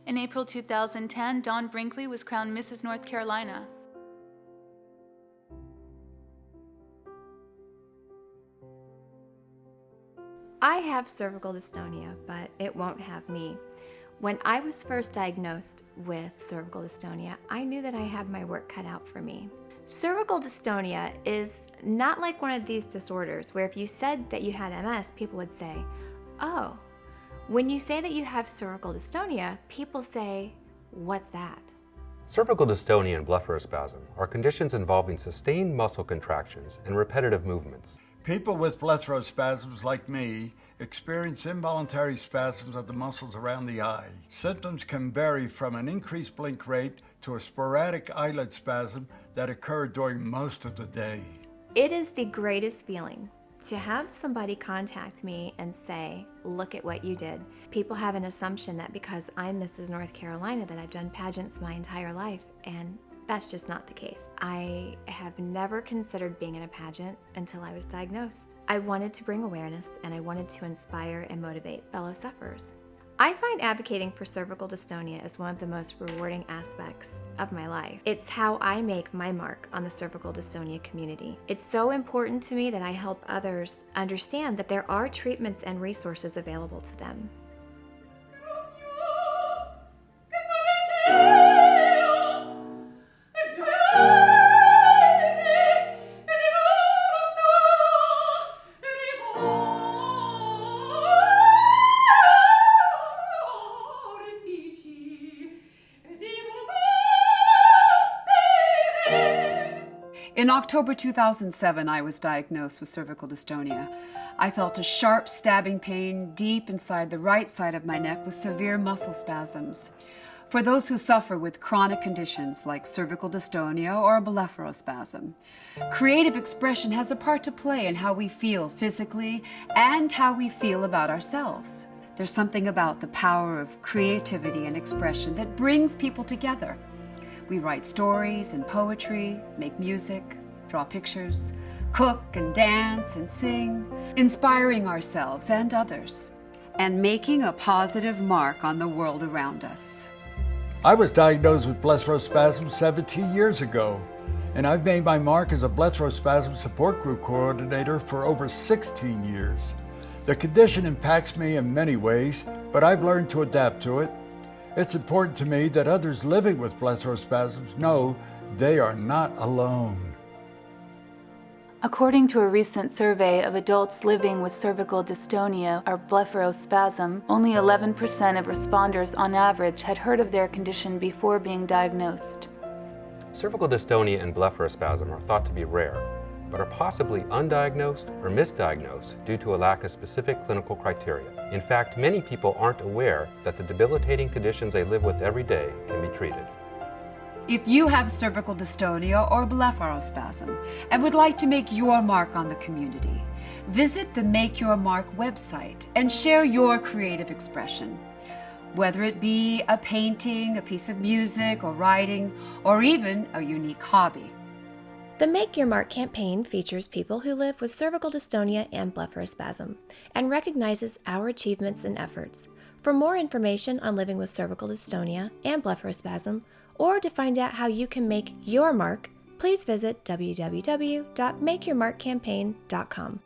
In April 2010, Dawn Brinkley was crowned Mrs. North Carolina. I have cervical dystonia, but it won't have me. When I was first diagnosed with cervical dystonia, I knew that I had my work cut out for me. Cervical dystonia is not like one of these disorders where if you said that you had MS, people would say, oh. When you say that you have cervical dystonia, people say, what's that? Cervical dystonia and blepharospasm are conditions involving sustained muscle contractions and repetitive movements. People with blepharospasms like me experience involuntary spasms of the muscles around the eye. Symptoms can vary from an increased blink rate to a sporadic eyelid spasm that occur during most of the day. It is the greatest feeling to have somebody contact me and say, look at what you did. People have an assumption that because I'm Mrs. North Carolina that I've done pageants my entire life, and that's just not the case. I have never considered being in a pageant until I was diagnosed. I wanted to bring awareness and I wanted to inspire and motivate fellow sufferers. I find advocating for cervical dystonia is one of the most rewarding aspects of my life. It's how I make my mark on the cervical dystonia community. It's so important to me that I help others understand that there are treatments and resources available to them. In October 2007, I was diagnosed with cervical dystonia. I felt a sharp stabbing pain deep inside the right side of my neck with severe muscle spasms. For those who suffer with chronic conditions like cervical dystonia or blepharospasm, creative expression has a part to play in how we feel physically and how we feel about ourselves. There's something about the power of creativity and expression that brings people together. We write stories and poetry, make music, draw pictures, cook and dance and sing, inspiring ourselves and others, and making a positive mark on the world around us. I was diagnosed with blepharospasm 17 years ago, and I've made my mark as a blepharospasm support group coordinator for over 16 years. The condition impacts me in many ways, but I've learned to adapt to it. It's important to me that others living with blepharospasms know they are not alone. According to a recent survey of adults living with cervical dystonia or blepharospasm, only 11% of responders on average had heard of their condition before being diagnosed. Cervical dystonia and blepharospasm are thought to be rare, but are possibly undiagnosed or misdiagnosed due to a lack of specific clinical criteria. In fact, many people aren't aware that the debilitating conditions they live with every day can be treated. If you have cervical dystonia or blepharospasm and would like to make your mark on the community, visit the Make Your Mark website and share your creative expression. Whether it be a painting, a piece of music or writing, or even a unique hobby. The Make Your Mark campaign features people who live with cervical dystonia and blepharospasm and recognizes our achievements and efforts. For more information on living with cervical dystonia and blepharospasm, or to find out how you can make your mark, please visit www.makeyourmarkcampaign.com.